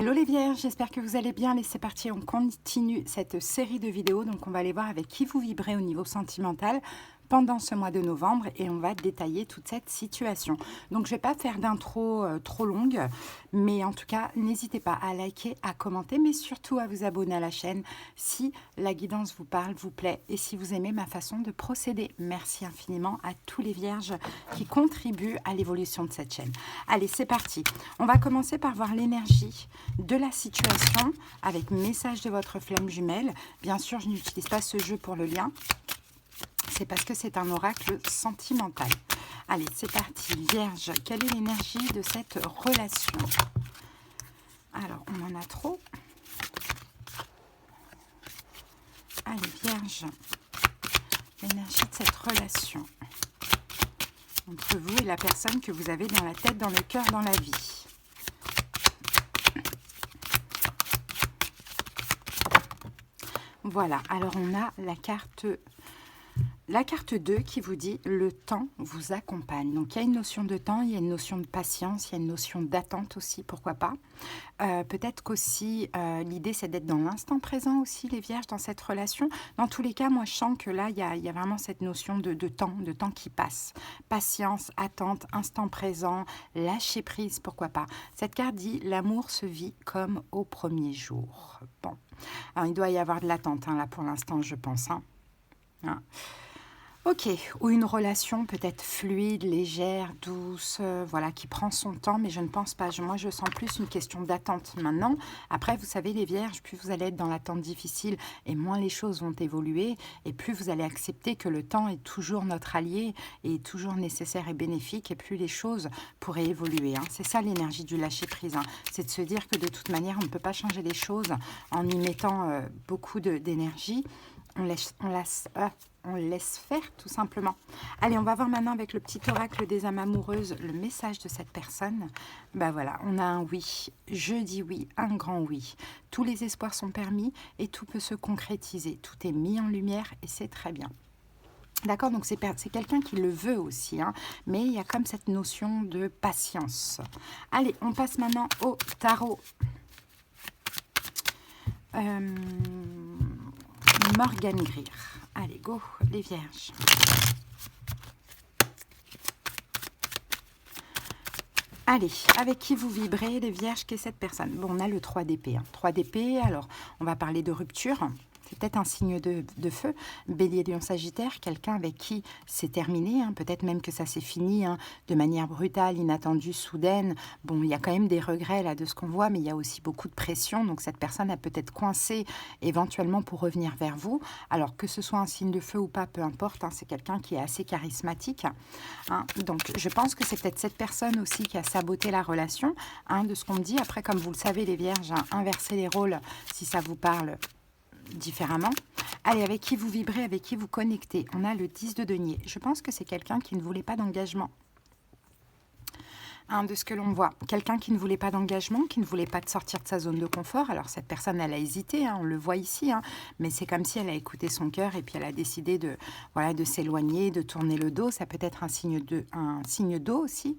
Hello les vierges, j'espère que vous allez bien. Allez, c'est parti, on continue cette série de vidéos. Donc on va aller voir avec qui vous vibrez au niveau sentimental pendant ce mois de novembre et on va détailler toute cette situation. Donc je ne vais pas faire d'intro trop longue, mais en tout cas, n'hésitez pas à liker, à commenter, mais surtout à vous abonner à la chaîne si la guidance vous parle, vous plaît et si vous aimez ma façon de procéder. Merci infiniment à tous les vierges qui contribuent à l'évolution de cette chaîne. Allez, c'est parti. On va commencer par voir l'énergie de la situation avec message de votre flamme jumelle. Bien sûr, je n'utilise pas ce jeu pour le lien. C'est parce que c'est un oracle sentimental. Allez, c'est parti. Vierge, quelle est l'énergie de cette relation? Alors, on en a trop. Allez, Vierge, l'énergie de cette relation entre vous et la personne que vous avez dans la tête, dans le cœur, dans la vie. Voilà, alors on a la carte 2 qui vous dit « le temps vous accompagne ». Donc, il y a une notion de temps, il y a une notion de patience, il y a une notion d'attente aussi, pourquoi pas. Peut-être qu'aussi, l'idée, c'est d'être dans l'instant présent aussi, les vierges, dans cette relation. Dans tous les cas, moi, je sens que là, il y a vraiment cette notion de temps qui passe. Patience, attente, instant présent, lâcher prise, pourquoi pas. Cette carte dit « l'amour se vit comme au premier jour ». Bon, alors, il doit y avoir de l'attente, hein, là, pour l'instant, je pense. Hein. Ok, ou une relation peut-être fluide, légère, douce, voilà, qui prend son temps, mais je ne pense pas. Moi, je sens plus une question d'attente maintenant. Après, vous savez, les vierges, plus vous allez être dans l'attente difficile et moins les choses vont évoluer, et plus vous allez accepter que le temps est toujours notre allié et toujours nécessaire et bénéfique, et plus les choses pourraient évoluer. Hein. C'est ça l'énergie du lâcher-prise. Hein. C'est de se dire que de toute manière, on ne peut pas changer les choses en y mettant beaucoup d'énergie. On laisse faire, tout simplement. Allez, on va voir maintenant avec le petit oracle des âmes amoureuses le message de cette personne. Ben voilà, on a un oui. Je dis oui, un grand oui. Tous les espoirs sont permis et tout peut se concrétiser. Tout est mis en lumière et c'est très bien. D'accord, donc c'est quelqu'un qui le veut aussi, hein, mais il y a comme cette notion de patience. Allez, on passe maintenant au tarot. Morgane Greer. Allez, go, les vierges. Allez, avec qui vous vibrez, les vierges, qu'est cette personne? Bon, on a le 3 d'épée. Hein. 3 d'épée, alors, on va parler de rupture. C'est peut-être un signe de feu. Bélier, Lion, Sagittaire, quelqu'un avec qui c'est terminé. Hein. Peut-être même que ça s'est fini hein, de manière brutale, inattendue, soudaine. Bon, il y a quand même des regrets là de ce qu'on voit, mais il y a aussi beaucoup de pression. Donc, cette personne a peut-être coincé éventuellement pour revenir vers vous. Alors, que ce soit un signe de feu ou pas, peu importe. Hein, c'est quelqu'un qui est assez charismatique. Hein. Donc, je pense que c'est peut-être cette personne aussi qui a saboté la relation. Hein, de ce qu'on me dit. Après, comme vous le savez, les vierges, hein, inversez les rôles si ça vous parle différemment. Allez, avec qui vous vibrez, avec qui vous connectez. On a le 10 de denier. Je pense que c'est quelqu'un qui ne voulait pas d'engagement. De ce que l'on voit. Quelqu'un qui ne voulait pas d'engagement, qui ne voulait pas de sortir de sa zone de confort. Alors, cette personne, elle a hésité, hein, on le voit ici, hein, mais c'est comme si elle a écouté son cœur et puis elle a décidé de s'éloigner, de tourner le dos. Ça peut être un signe d'eau aussi,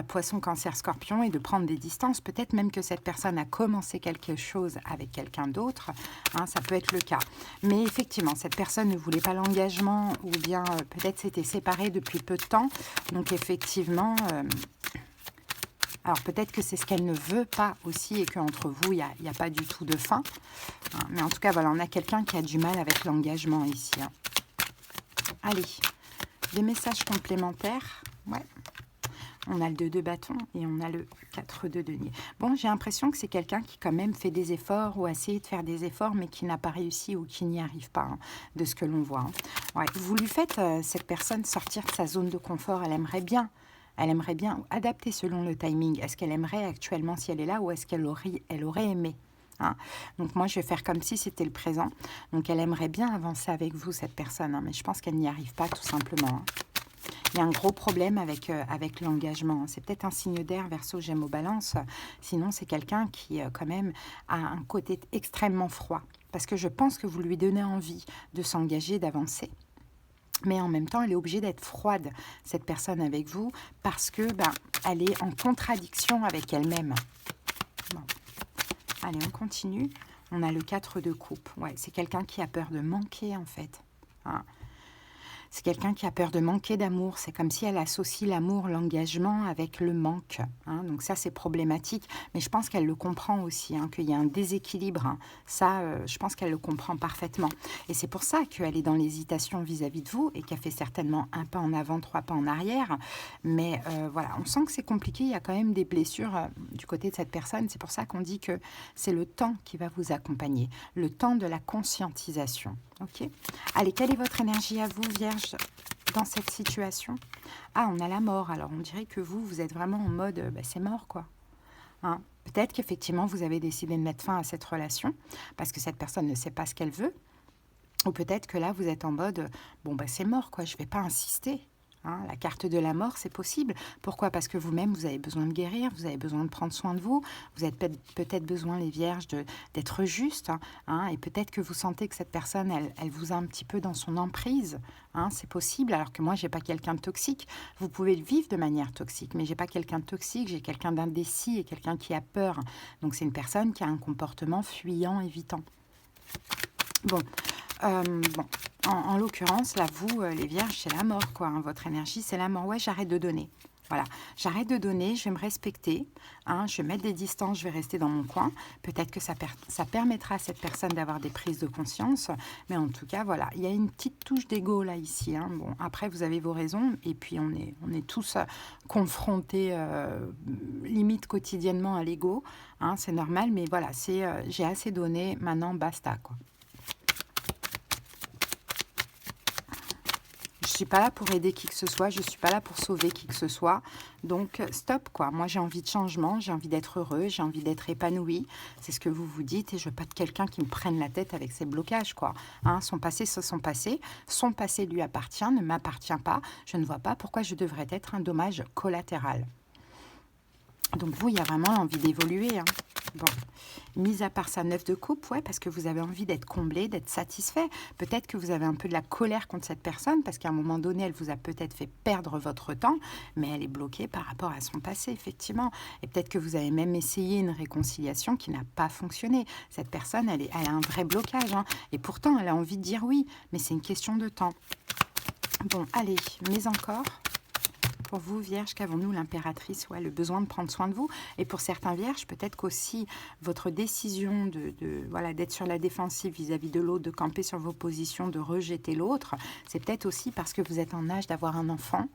poisson, cancer, scorpion, et de prendre des distances. Peut-être même que cette personne a commencé quelque chose avec quelqu'un d'autre. Hein, ça peut être le cas. Mais effectivement, cette personne ne voulait pas l'engagement ou bien peut-être s'était séparée depuis peu de temps. Donc, effectivement... alors peut-être que c'est ce qu'elle ne veut pas aussi et qu'entre vous, il n'y a pas du tout de fin. Hein, mais en tout cas, voilà, on a quelqu'un qui a du mal avec l'engagement ici. Hein. Allez, des messages complémentaires. Ouais. On a le 2 de bâton et on a le 4 de denier. Bon, j'ai l'impression que c'est quelqu'un qui quand même fait des efforts ou a essayé de faire des efforts, mais qui n'a pas réussi ou qui n'y arrive pas, hein, de ce que l'on voit. Hein. Ouais, vous lui faites, cette personne, sortir de sa zone de confort. Elle aimerait bien adapter selon le timing. Est-ce qu'elle aimerait actuellement si elle est là ou est-ce qu'elle aurait aimé hein. Donc moi, je vais faire comme si c'était le présent. Donc elle aimerait bien avancer avec vous, cette personne, hein, mais je pense qu'elle n'y arrive pas tout simplement. Hein. Il y a un gros problème avec l'engagement. Hein. C'est peut-être un signe d'air, Verseau, Gémeaux, Balance. Sinon, c'est quelqu'un qui, quand même, a un côté extrêmement froid. Parce que je pense que vous lui donnez envie de s'engager, d'avancer. Mais en même temps, elle est obligée d'être froide, cette personne avec vous, parce que elle est en contradiction avec elle-même. Bon. Allez, on continue. On a le 4 de coupe. Ouais, c'est quelqu'un qui a peur de manquer, en fait. Hein. C'est quelqu'un qui a peur de manquer d'amour. C'est comme si elle associe l'amour, l'engagement avec le manque. Hein. Donc ça, c'est problématique. Mais je pense qu'elle le comprend aussi, hein, qu'il y a un déséquilibre. Hein. Ça, je pense qu'elle le comprend parfaitement. Et c'est pour ça qu'elle est dans l'hésitation vis-à-vis de vous et qu'elle fait certainement un pas en avant, 3 pas en arrière. Mais voilà, on sent que c'est compliqué. Il y a quand même des blessures du côté de cette personne. C'est pour ça qu'on dit que c'est le temps qui va vous accompagner. Le temps de la conscientisation. Ok. Allez, quelle est votre énergie à vous, Vierge, dans cette situation? Ah, on a la mort. Alors, on dirait que vous êtes vraiment en mode, c'est mort, quoi. Hein. Peut-être qu'effectivement, vous avez décidé de mettre fin à cette relation parce que cette personne ne sait pas ce qu'elle veut. Ou peut-être que là, vous êtes en mode, bon, c'est mort, quoi. Je ne vais pas insister. Hein, la carte de la mort, c'est possible. Pourquoi? Parce que vous-même, vous avez besoin de guérir, vous avez besoin de prendre soin de vous, vous avez peut-être besoin, les vierges, d'être juste. Hein, et peut-être que vous sentez que cette personne, elle vous a un petit peu dans son emprise. Hein, c'est possible, alors que moi, j'ai pas quelqu'un de toxique. Vous pouvez le vivre de manière toxique, mais j'ai pas quelqu'un de toxique, j'ai quelqu'un d'indécis et quelqu'un qui a peur. Donc, c'est une personne qui a un comportement fuyant, évitant. Bon, en l'occurrence, là, vous, les vierges, c'est la mort, quoi. Hein, votre énergie, c'est la mort. Ouais, j'arrête de donner. Voilà, j'arrête de donner, je vais me respecter. Hein, je vais mettre des distances, je vais rester dans mon coin. Peut-être que ça permettra à cette personne d'avoir des prises de conscience. Mais en tout cas, voilà, il y a une petite touche d'ego, là, ici. Hein. Bon, après, vous avez vos raisons. Et puis, on est tous confrontés, limite quotidiennement, à l'ego. Hein, c'est normal, mais voilà, j'ai assez donné, maintenant, basta, quoi. Je suis pas là pour aider qui que ce soit, je suis pas là pour sauver qui que ce soit. Donc, stop, quoi. Moi, j'ai envie de changement, j'ai envie d'être heureux, j'ai envie d'être épanoui. C'est ce que vous vous dites et je veux pas de quelqu'un qui me prenne la tête avec ses blocages, quoi. Hein, son passé, c'est son passé. Son passé lui appartient, ne m'appartient pas. Je ne vois pas pourquoi je devrais être un dommage collatéral. Donc, vous, il y a vraiment envie d'évoluer, hein. Bon, mis à part ça, 9 de coupe, ouais, parce que vous avez envie d'être comblé, d'être satisfait. Peut-être que vous avez un peu de la colère contre cette personne, parce qu'à un moment donné, elle vous a peut-être fait perdre votre temps, mais elle est bloquée par rapport à son passé, effectivement. Et peut-être que vous avez même essayé une réconciliation qui n'a pas fonctionné. Cette personne, elle a un vrai blocage, hein, et pourtant, elle a envie de dire oui, mais c'est une question de temps. Bon, allez, mais encore... Pour vous, Vierge, qu'avons-nous? L'impératrice, ouais, le besoin de prendre soin de vous. Et pour certains Vierges, peut-être qu'aussi votre décision d'être sur la défensive vis-à-vis de l'autre, de camper sur vos positions, de rejeter l'autre, c'est peut-être aussi parce que vous êtes en âge d'avoir un enfant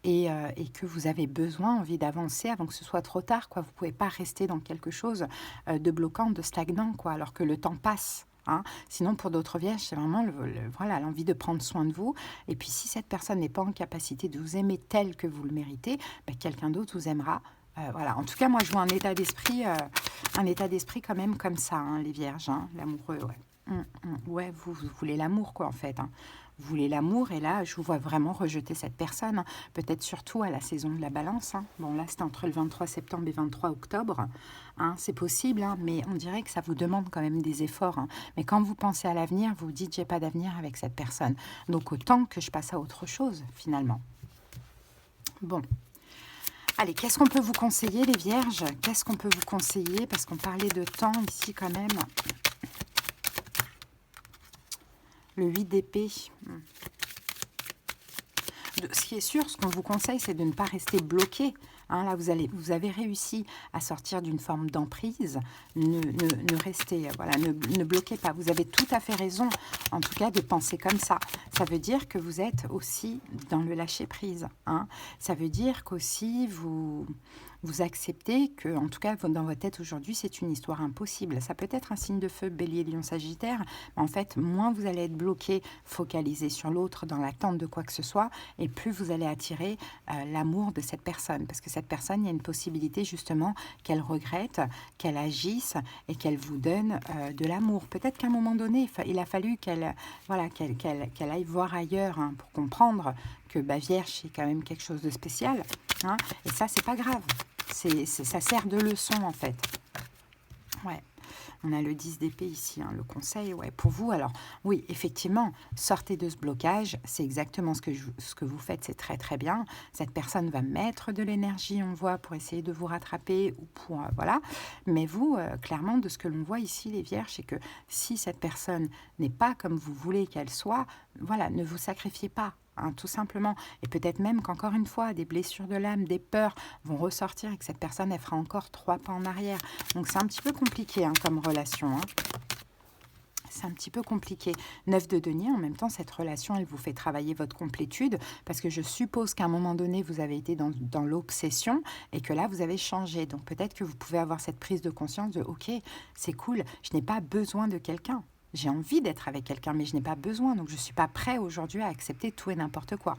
et que vous avez envie d'avancer avant que ce soit trop tard, quoi. Vous ne pouvez pas rester dans quelque chose de bloquant, de stagnant, quoi, alors que le temps passe. Hein. Sinon, pour d'autres vierges, c'est vraiment voilà, l'envie de prendre soin de vous. Et puis, si cette personne n'est pas en capacité de vous aimer tel que vous le méritez, quelqu'un d'autre vous aimera. Voilà. En tout cas, moi, je vois un état d'esprit quand même comme ça, hein, les vierges, hein, l'amoureux. Ouais, ouais, vous voulez l'amour, quoi, en fait. Hein. Vous voulez l'amour, et là, je vous vois vraiment rejeter cette personne. Hein. Peut-être surtout à la saison de la balance. Hein. Bon, là, c'est entre le 23 septembre et 23 octobre. Hein, c'est possible, hein, mais on dirait que ça vous demande quand même des efforts. Hein. Mais quand vous pensez à l'avenir, vous dites, j'ai pas d'avenir avec cette personne. Donc, autant que je passe à autre chose, finalement. Bon. Allez, qu'est-ce qu'on peut vous conseiller, les vierges? Qu'est-ce qu'on peut vous conseiller? Parce qu'on parlait de temps ici, quand même. Le 8 d'épée. Ce qui est sûr, ce qu'on vous conseille, c'est de ne pas rester bloqué. Hein, là, vous avez réussi à sortir d'une forme d'emprise. Ne restez, voilà, ne bloquez pas. Vous avez tout à fait raison, en tout cas, de penser comme ça. Ça veut dire que vous êtes aussi dans le lâcher-prise. Hein. Ça veut dire qu'aussi, vous acceptez que, en tout cas, dans votre tête aujourd'hui, c'est une histoire impossible. Ça peut être un signe de feu, bélier, lion, sagittaire, mais en fait, moins vous allez être bloqué, focalisé sur l'autre, dans l'attente de quoi que ce soit, et plus vous allez attirer l'amour de cette personne. Parce que cette personne, il y a une possibilité justement qu'elle regrette, qu'elle agisse et qu'elle vous donne de l'amour. Peut-être qu'à un moment donné, il a fallu qu'elle aille voir ailleurs, hein, pour comprendre que Vierge, c'est quand même quelque chose de spécial. Hein, et ça, c'est pas grave. Ça sert de leçon, en fait. Ouais. On a le 10 d'épée ici, hein, le conseil, ouais, pour vous. Alors, oui, effectivement, sortez de ce blocage. C'est exactement ce que vous faites, c'est très, très bien. Cette personne va mettre de l'énergie, on voit, pour essayer de vous rattraper ou pour, voilà. Mais vous, clairement, de ce que l'on voit ici, les vierges, c'est que si cette personne n'est pas comme vous voulez qu'elle soit, voilà, ne vous sacrifiez pas. Hein, tout simplement. Et peut-être même qu'encore une fois, des blessures de l'âme, des peurs vont ressortir et que cette personne, elle fera encore 3 pas en arrière. Donc c'est un petit peu compliqué hein, comme relation. Hein. C'est un petit peu compliqué. 9 de denier, en même temps, cette relation, elle vous fait travailler votre complétude parce que je suppose qu'à un moment donné, vous avez été dans l'obsession et que là, vous avez changé. Donc peut-être que vous pouvez avoir cette prise de conscience de « Ok, c'est cool, je n'ai pas besoin de quelqu'un. J'ai envie d'être avec quelqu'un, mais je n'ai pas besoin. Donc je ne suis pas prêt aujourd'hui à accepter tout et n'importe quoi. »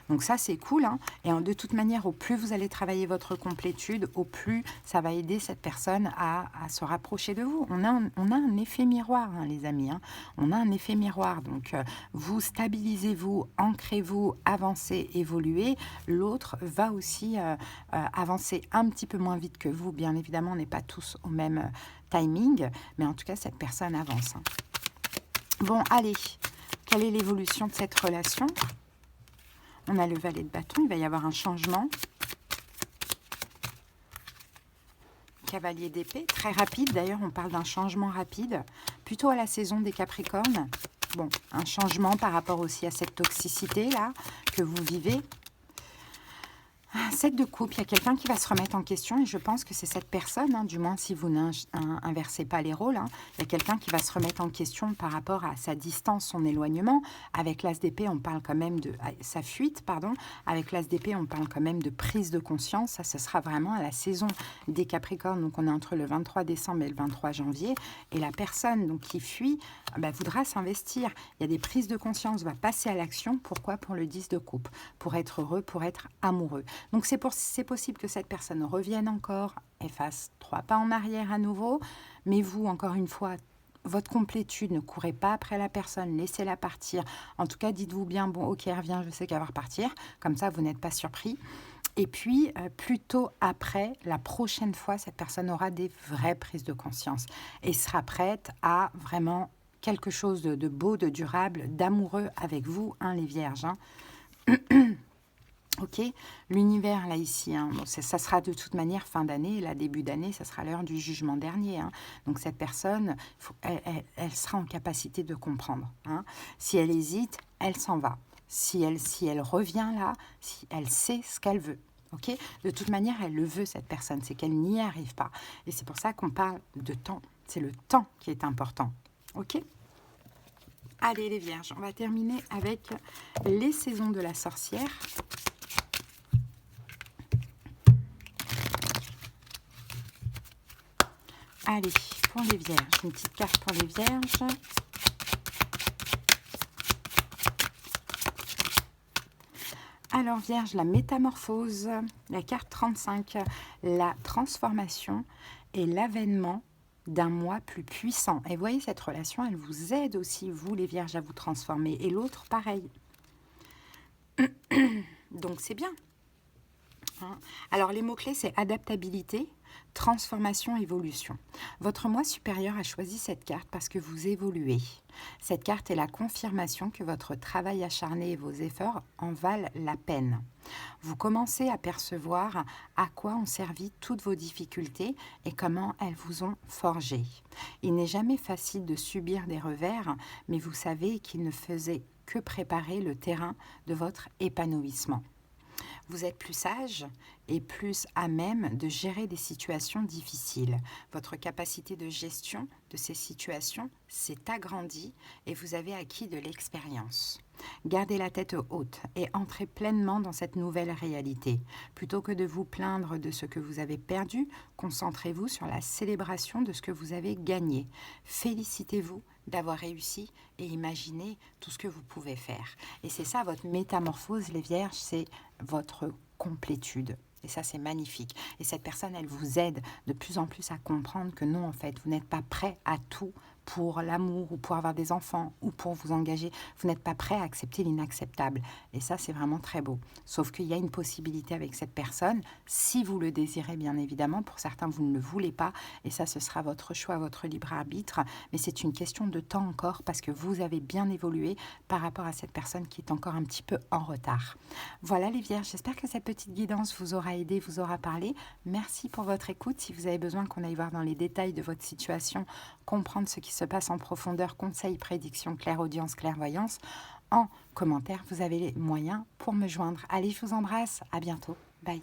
Donc ça, c'est cool. Hein. Et de toute manière, au plus vous allez travailler votre complétude, au plus ça va aider cette personne à se rapprocher de vous. On a un effet miroir, hein, les amis. Hein. On a un effet miroir. Donc, vous stabilisez-vous, ancrez-vous, avancez, évoluez. L'autre va aussi avancer un petit peu moins vite que vous. Bien évidemment, on n'est pas tous au même timing. Mais en tout cas, cette personne avance. Hein. Bon, allez. Quelle est l'évolution de cette relation ? On a le valet de bâton, il va y avoir un changement. Cavalier d'épée, très rapide. D'ailleurs, on parle d'un changement rapide, plutôt à la saison des Capricornes. Bon, un changement par rapport aussi à cette toxicité-là que vous vivez. 7 de coupe, il y a quelqu'un qui va se remettre en question et je pense que c'est cette personne, hein, du moins si vous n'inversez pas les rôles, hein, il y a quelqu'un qui va se remettre en question par rapport à sa distance, son éloignement. Avec l'as d'épée, on parle quand même de sa fuite, pardon. Avec l'as d'épée, on parle quand même de prise de conscience. Ça, ce sera vraiment à la saison des Capricornes. Donc, on est entre le 23 décembre et le 23 janvier. Et la personne donc, qui fuit voudra s'investir. Il y a des prises de conscience, va passer à l'action. Pourquoi ? Pour le 10 de coupe. Pour être heureux, pour être amoureux. Donc, c'est possible que cette personne revienne encore et fasse 3 pas en arrière à nouveau. Mais vous, encore une fois, votre complétude, ne courez pas après la personne, laissez-la partir. En tout cas, dites-vous bien, bon, ok, elle revient, je sais qu'elle va repartir. Comme ça, vous n'êtes pas surpris. Et puis, plutôt après, la prochaine fois, cette personne aura des vraies prises de conscience et sera prête à vraiment quelque chose de beau, de durable, d'amoureux avec vous, hein, les vierges. Hein. Ok, l'univers là ici, hein, bon, ça sera de toute manière fin d'année, là début d'année, ça sera l'heure du jugement dernier. Hein. Donc cette personne, elle sera en capacité de comprendre. Hein. Si elle hésite, elle s'en va. Si elle revient là, si elle sait ce qu'elle veut. Ok, de toute manière, elle le veut cette personne, c'est qu'elle n'y arrive pas. Et c'est pour ça qu'on parle de temps. C'est le temps qui est important. Ok. Allez les vierges, on va terminer avec les saisons de la sorcière. Allez, pour les vierges, une petite carte pour les vierges. Alors vierge, la métamorphose, la carte 35, la transformation et l'avènement d'un moi plus puissant. Et vous voyez, cette relation, elle vous aide aussi, vous les vierges, à vous transformer. Et l'autre, pareil. Donc c'est bien. Hein. Alors les mots-clés, c'est adaptabilité, transformation, évolution. Votre moi supérieur a choisi cette carte parce que vous évoluez. Cette carte est la confirmation que votre travail acharné et vos efforts en valent la peine. Vous commencez à percevoir à quoi ont servi toutes vos difficultés et comment elles vous ont forgé. Il n'est jamais facile de subir des revers, mais vous savez qu'il ne faisait que préparer le terrain de votre épanouissement. Vous êtes plus sage et plus à même de gérer des situations difficiles. Votre capacité de gestion de ces situations s'est agrandie et vous avez acquis de l'expérience. Gardez la tête haute et entrez pleinement dans cette nouvelle réalité. Plutôt que de vous plaindre de ce que vous avez perdu, concentrez-vous sur la célébration de ce que vous avez gagné. Félicitez-vous d'avoir réussi et imaginez tout ce que vous pouvez faire. Et c'est ça votre métamorphose, les vierges, c'est votre complétude. Et ça, c'est magnifique. Et cette personne, elle vous aide de plus en plus à comprendre que non, en fait, vous n'êtes pas prêt à tout pour l'amour ou pour avoir des enfants ou pour vous engager. Vous n'êtes pas prêt à accepter l'inacceptable. Et ça, c'est vraiment très beau. Sauf qu'il y a une possibilité avec cette personne, si vous le désirez bien évidemment. Pour certains, vous ne le voulez pas. Et ça, ce sera votre choix, votre libre arbitre. Mais c'est une question de temps encore parce que vous avez bien évolué par rapport à cette personne qui est encore un petit peu en retard. Voilà les Vierges, j'espère que cette petite guidance vous aura aidé, vous aura parlé. Merci pour votre écoute. Si vous avez besoin qu'on aille voir dans les détails de votre situation, comprendre ce qui se passe en profondeur, conseils, prédictions, clairaudience, clairvoyance, en commentaire, vous avez les moyens pour me joindre. Allez, je vous embrasse. À bientôt. Bye.